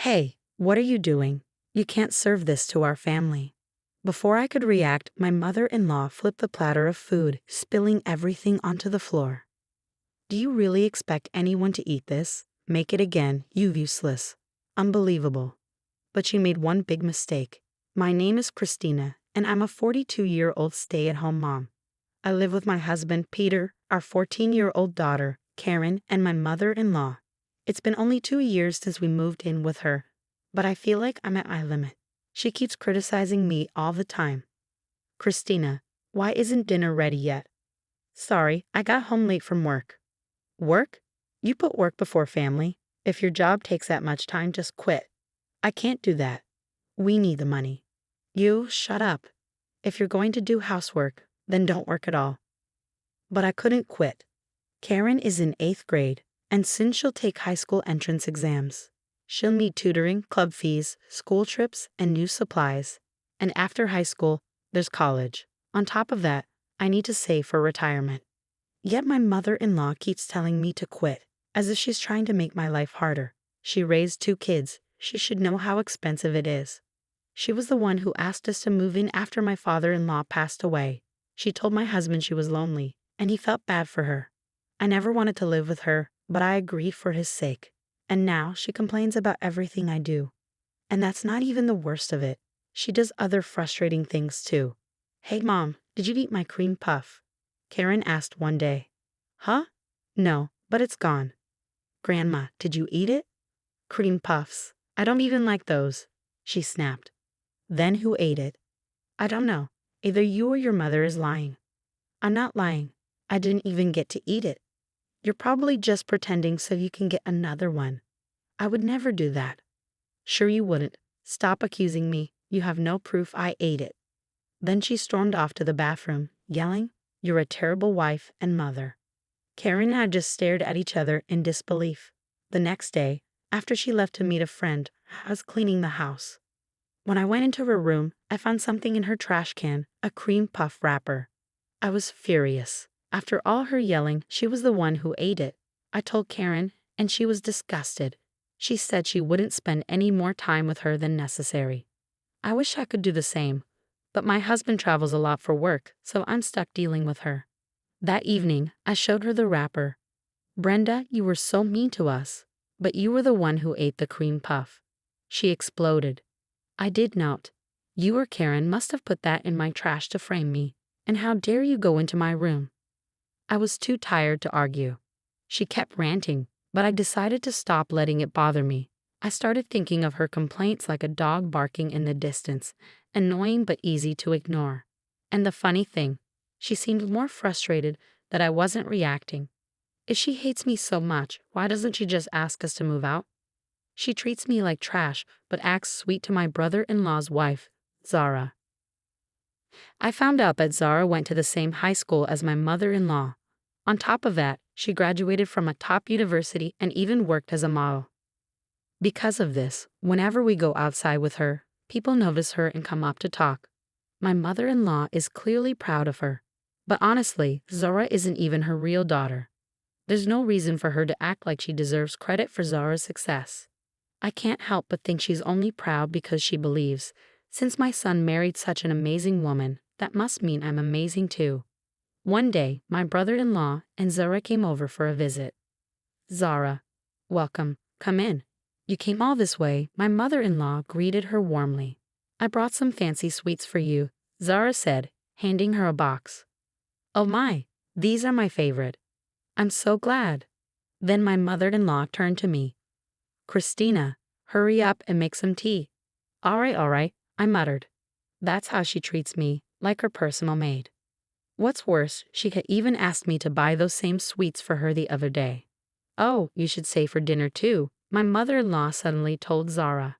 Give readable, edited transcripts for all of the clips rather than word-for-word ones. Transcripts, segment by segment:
Hey, what are you doing? You can't serve this to our family. Before I could react, my mother-in-law flipped the platter of food, spilling everything onto the floor. Do you really expect anyone to eat this? Make it again, you useless. Unbelievable. But she made one big mistake. My name is Christina, and I'm a 42-year-old stay-at-home mom. I live with my husband, Peter, our 14-year-old daughter, Karen, and my mother-in-law. It's been only 2 years since we moved in with her, but I feel like I'm at my limit. She keeps criticizing me all the time. Christina, why isn't dinner ready yet? Sorry, I got home late from work. Work? You put work before family. If your job takes that much time, just quit. I can't do that. We need the money. You, shut up. If you're going to do housework, then don't work at all. But I couldn't quit. Karen is in 8th grade, and soon she'll take high school entrance exams. She'll need tutoring, club fees, school trips, and new supplies. And after high school, there's college. On top of that, I need to save for retirement. Yet my mother-in-law keeps telling me to quit, as if she's trying to make my life harder. She raised 2 kids. She should know how expensive it is. She was the one who asked us to move in after my father-in-law passed away. She told my husband she was lonely, and he felt bad for her. I never wanted to live with her, but I agreed for his sake. And now she complains about everything I do. And that's not even the worst of it. She does other frustrating things too. Hey Mom, did you eat my cream puff? Karen asked one day. Huh? No, but it's gone. Grandma, did you eat it? Cream puffs. I don't even like those, she snapped. Then who ate it? I don't know. Either you or your mother is lying. I'm not lying. I didn't even get to eat it. You're probably just pretending so you can get another one. I would never do that. Sure you wouldn't. Stop accusing me. You have no proof I ate it. Then she stormed off to the bathroom, yelling, "You're a terrible wife and mother." Karen and I just stared at each other in disbelief. The next day, after she left to meet a friend, I was cleaning the house. When I went into her room, I found something in her trash can, a cream puff wrapper. I was furious. After all her yelling, she was the one who ate it. I told Karen, and she was disgusted. She said she wouldn't spend any more time with her than necessary. I wish I could do the same, but my husband travels a lot for work, so I'm stuck dealing with her. That evening, I showed her the wrapper. Brenda, you were so mean to us, but you were the one who ate the cream puff. She exploded. I did note. You or Karen must have put that in my trash to frame me, and how dare you go into my room? I was too tired to argue. She kept ranting, but I decided to stop letting it bother me. I started thinking of her complaints like a dog barking in the distance, annoying but easy to ignore. And the funny thing, she seemed more frustrated that I wasn't reacting. If she hates me so much, why doesn't she just ask us to move out? She treats me like trash, but acts sweet to my brother-in-law's wife, Zara. I found out that Zara went to the same high school as my mother-in-law. On top of that, she graduated from a top university and even worked as a model. Because of this, whenever we go outside with her, people notice her and come up to talk. My mother-in-law is clearly proud of her. But honestly, Zara isn't even her real daughter. There's no reason for her to act like she deserves credit for Zara's success. I can't help but think she's only proud because she believes, since my son married such an amazing woman, that must mean I'm amazing too. One day, my brother-in-law and Zara came over for a visit. Zara, welcome, come in. You came all this way, my mother-in-law greeted her warmly. I brought some fancy sweets for you, Zara said, handing her a box. Oh my, these are my favorite. I'm so glad. Then my mother-in-law turned to me. Christina, hurry up and make some tea. All right, I muttered. That's how she treats me, like her personal maid. What's worse, she had even asked me to buy those same sweets for her the other day. Oh, you should stay for dinner too, my mother-in-law suddenly told Zara.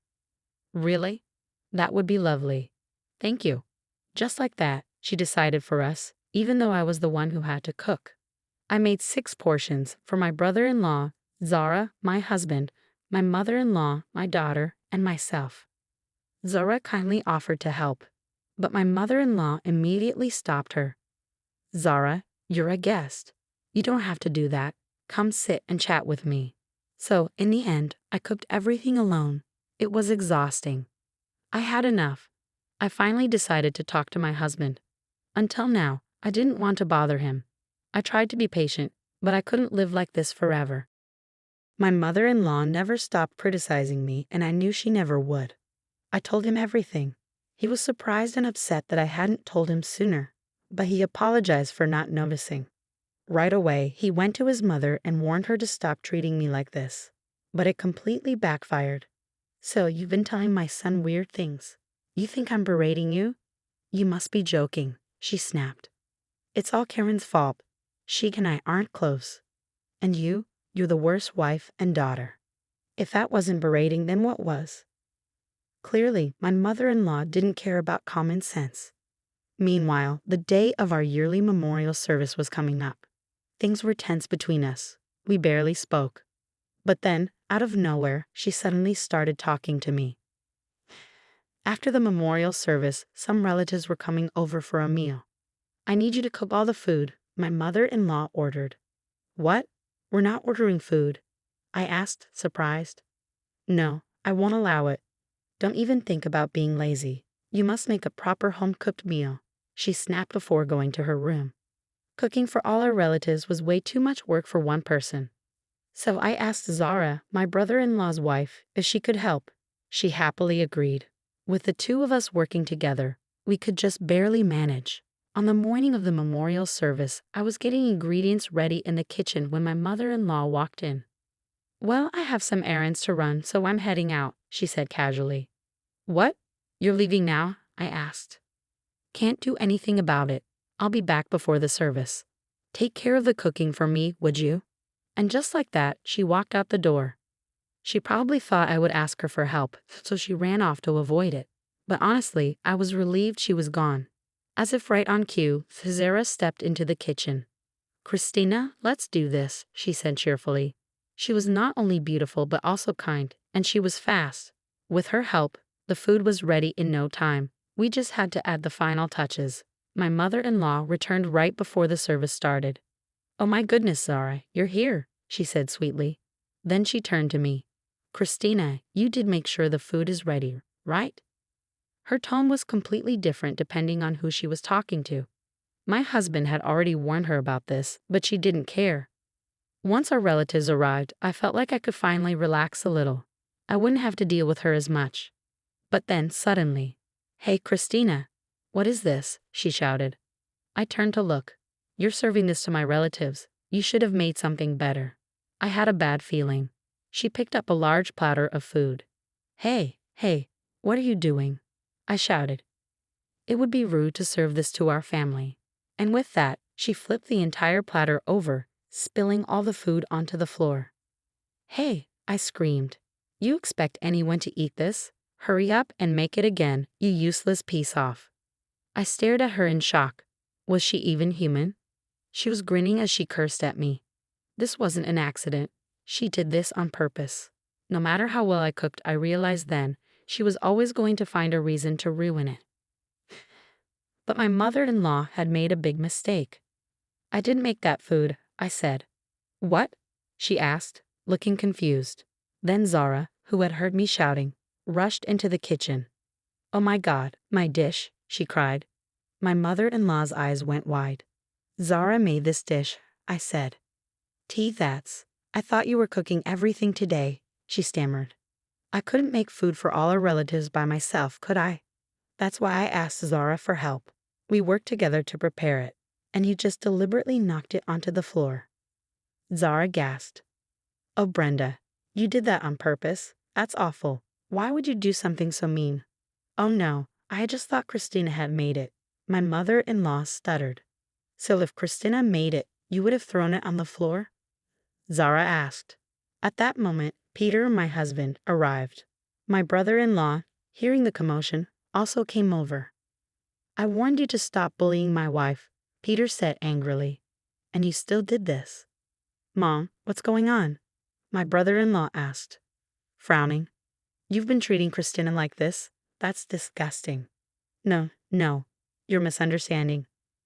Really? That would be lovely. Thank you. Just like that, she decided for us, even though I was the one who had to cook. I made 6 portions for my brother-in-law, Zara, my husband, my mother-in-law, my daughter, and myself. Zara kindly offered to help, but my mother-in-law immediately stopped her. Zara, you're a guest. You don't have to do that. Come sit and chat with me. So, in the end, I cooked everything alone. It was exhausting. I had enough. I finally decided to talk to my husband. Until now, I didn't want to bother him. I tried to be patient, but I couldn't live like this forever. My mother-in-law never stopped criticizing me, and I knew she never would. I told him everything. He was surprised and upset that I hadn't told him sooner, but he apologized for not noticing. Right away, he went to his mother and warned her to stop treating me like this. But it completely backfired. So you've been telling my son weird things. You think I'm berating you? You must be joking, she snapped. It's all Karen's fault. She and I aren't close. And you're the worst wife and daughter. If that wasn't berating, then what was? Clearly, my mother-in-law didn't care about common sense. Meanwhile, the day of our yearly memorial service was coming up. Things were tense between us. We barely spoke. But then, out of nowhere, she suddenly started talking to me. After the memorial service, some relatives were coming over for a meal. I need you to cook all the food, my mother-in-law ordered. What? We're not ordering food, I asked, surprised. No, I won't allow it. Don't even think about being lazy. You must make a proper home-cooked meal, she snapped before going to her room. Cooking for all our relatives was way too much work for one person. So I asked Zara, my brother-in-law's wife, if she could help. She happily agreed. With the two of us working together, we could just barely manage. On the morning of the memorial service, I was getting ingredients ready in the kitchen when my mother-in-law walked in. Well, I have some errands to run, so I'm heading out, she said casually. What? You're leaving now? I asked. Can't do anything about it. I'll be back before the service. Take care of the cooking for me, would you? And just like that, she walked out the door. She probably thought I would ask her for help, so she ran off to avoid it. But honestly, I was relieved she was gone. As if right on cue, Zara stepped into the kitchen. Christina, let's do this, she said cheerfully. She was not only beautiful but also kind, and she was fast. With her help, the food was ready in no time. We just had to add the final touches. My mother-in-law returned right before the service started. Oh my goodness, Zara, you're here, she said sweetly. Then she turned to me. Christina, you did make sure the food is ready, right? Her tone was completely different depending on who she was talking to. My husband had already warned her about this, but she didn't care. Once our relatives arrived, I felt like I could finally relax a little. I wouldn't have to deal with her as much. But then, suddenly, Hey, Christina, what is this? She shouted. I turned to look. You're serving this to my relatives. You should have made something better. I had a bad feeling. She picked up a large platter of food. Hey, what are you doing? I shouted. It would be rude to serve this to our family. And with that, she flipped the entire platter over, spilling all the food onto the floor. Hey, I screamed. You expect anyone to eat this? Hurry up and make it again, you useless piece off. I stared at her in shock. Was she even human? She was grinning as she cursed at me. This wasn't an accident. She did this on purpose. No matter how well I cooked, I realized then, she was always going to find a reason to ruin it. But my mother-in-law had made a big mistake. I didn't make that food, I said. What? She asked, looking confused. Then Zara, who had heard me shouting, rushed into the kitchen. Oh my God, my dish, she cried. My mother-in-law's eyes went wide. Zara made this dish, I said. That's. I thought you were cooking everything today, she stammered. I couldn't make food for all our relatives by myself, could I? That's why I asked Zara for help. We worked together to prepare it, and you just deliberately knocked it onto the floor. Zara gasped. Oh, Brenda, you did that on purpose? That's awful. Why would you do something so mean? Oh no, I just thought Christina had made it. My mother-in-law stuttered. So if Christina made it, you would have thrown it on the floor? Zara asked. At that moment, Peter, my husband, arrived. My brother-in-law, hearing the commotion, also came over. I warned you to stop bullying my wife, Peter said angrily. And you still did this. Mom, what's going on? My brother-in-law asked, frowning. You've been treating Christina like this? That's disgusting. No, you're misunderstanding.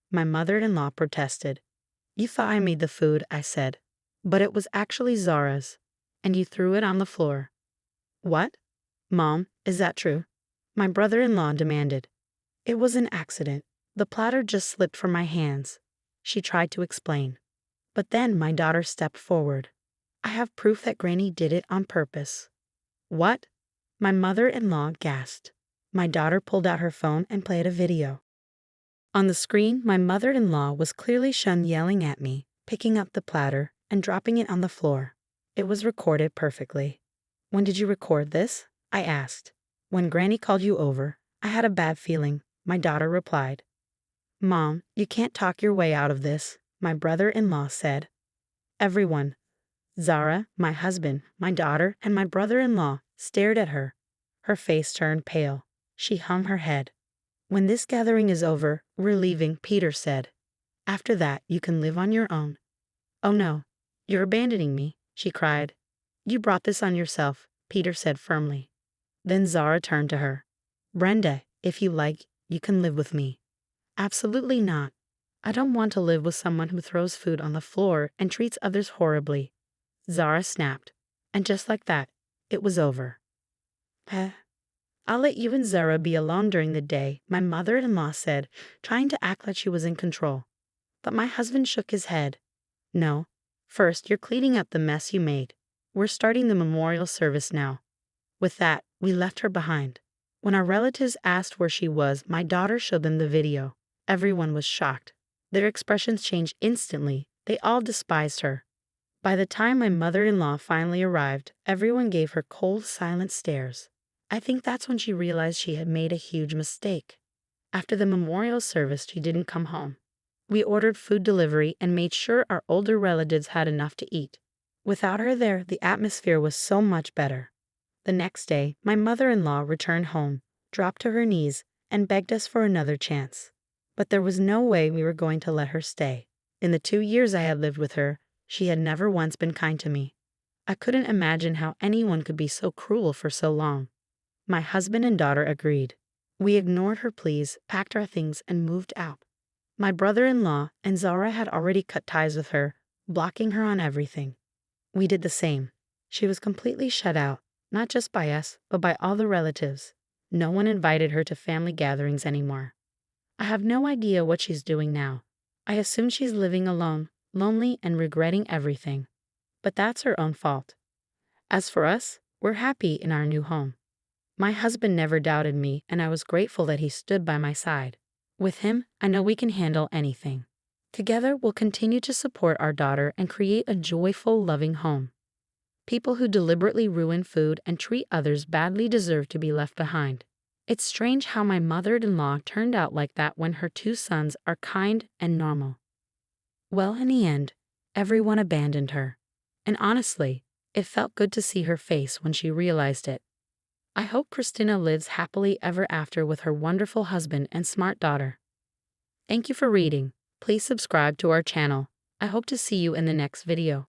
My mother-in-law protested. You thought I made the food, I said. But it was actually Zara's. And you threw it on the floor. What? Mom, is that true? My brother-in-law demanded. It was an accident. The platter just slipped from my hands. She tried to explain. But then my daughter stepped forward. I have proof that Granny did it on purpose. What? My mother-in-law gasped. My daughter pulled out her phone and played a video. On the screen, my mother-in-law was clearly shown yelling at me, picking up the platter, and dropping it on the floor. It was recorded perfectly. When did you record this? I asked. When Granny called you over, I had a bad feeling, my daughter replied. Mom, you can't talk your way out of this, my brother-in-law said. Everyone, Zara, my husband, my daughter, and my brother-in-law, stared at her. Her face turned pale. She hung her head. When this gathering is over, we're leaving, Peter said. After that, you can live on your own. Oh no, you're abandoning me, she cried. You brought this on yourself, Peter said firmly. Then Zara turned to her. Brenda, if you like, you can live with me. Absolutely not. I don't want to live with someone who throws food on the floor and treats others horribly. Zara snapped. And just like that, it was over. I'll let you and Zara be alone during the day, my mother-in-law said, trying to act like she was in control. But my husband shook his head. No. First, you're cleaning up the mess you made. We're starting the memorial service now. With that, we left her behind. When our relatives asked where she was, my daughter showed them the video. Everyone was shocked. Their expressions changed instantly. They all despised her. By the time my mother-in-law finally arrived, everyone gave her cold, silent stares. I think that's when she realized she had made a huge mistake. After the memorial service, she didn't come home. We ordered food delivery and made sure our older relatives had enough to eat. Without her there, the atmosphere was so much better. The next day, my mother-in-law returned home, dropped to her knees, and begged us for another chance. But there was no way we were going to let her stay. In the 2 years I had lived with her, she had never once been kind to me. I couldn't imagine how anyone could be so cruel for so long. My husband and daughter agreed. We ignored her pleas, packed our things, and moved out. My brother-in-law and Zara had already cut ties with her, blocking her on everything. We did the same. She was completely shut out, not just by us, but by all the relatives. No one invited her to family gatherings anymore. I have no idea what she's doing now. I assume she's living alone, lonely, and regretting everything. But that's her own fault. As for us, we're happy in our new home. My husband never doubted me, and I was grateful that he stood by my side. With him, I know we can handle anything. Together, we'll continue to support our daughter and create a joyful, loving home. People who deliberately ruin food and treat others badly deserve to be left behind. It's strange how my mother-in-law turned out like that when her 2 sons are kind and normal. Well, in the end, everyone abandoned her. And honestly, it felt good to see her face when she realized it. I hope Christina lives happily ever after with her wonderful husband and smart daughter. Thank you for reading. Please subscribe to our channel. I hope to see you in the next video.